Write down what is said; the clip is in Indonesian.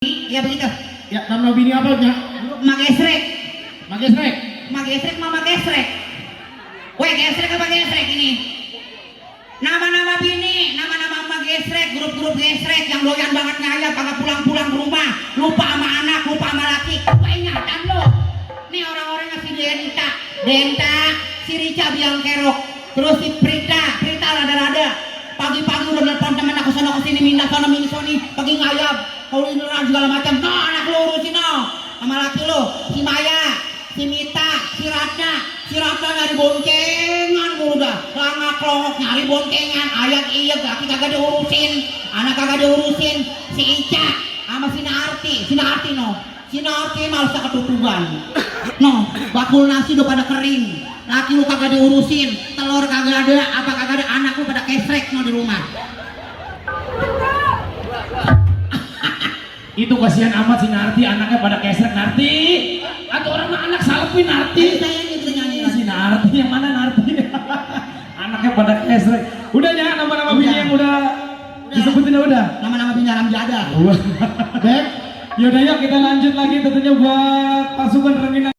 Iya begitu. Ya, nama bini apa ya? Magesrek. Magesrek. Magesrek mama gesrek. Weh gesrek apa gesrek ini? Nama-nama bini, nama-nama magesrek, grup-grup gesrek yang doyan banget ngayap, kagak pulang-pulang ke rumah, lupa sama anak, lupa sama laki. Wah ingatan lo. Nih orang-orangnya si Denta, si Rica biang kerok, terus si Prita rada-rada. Pagi-pagi udah nelpon temen aku sono kesini minta sono mini soni, pagi ngayap. Kalau ini segala macam, no anak lo urusin no, sama laki lo, si Maya, si Mita, si Ratna nyari boncengan mulu dah, lama kelongok nyari boncengan, ayat iya laki kagak diurusin, anak kagak diurusin, si Ica, sama si Narti no, si Narti malah ketutupan, no, bakul nasi udah pada kering, laki lu kagak diurusin, telur kagak ada, apa kagak ada, anak lu pada kesrek no di rumah. Itu kasihan amat si Narti, anaknya pada kesrek Narti. Atau orang mah anak salpin Narti. Saya gitu nyanyi Si Narti yang mana Narti? Anaknya pada kesrek. Udah ya nama-nama bini yang udah disebutin udah. Nama-nama bini haram jada. Baik. Yaudah yuk kita lanjut lagi tentunya buat pasukan Rengginang.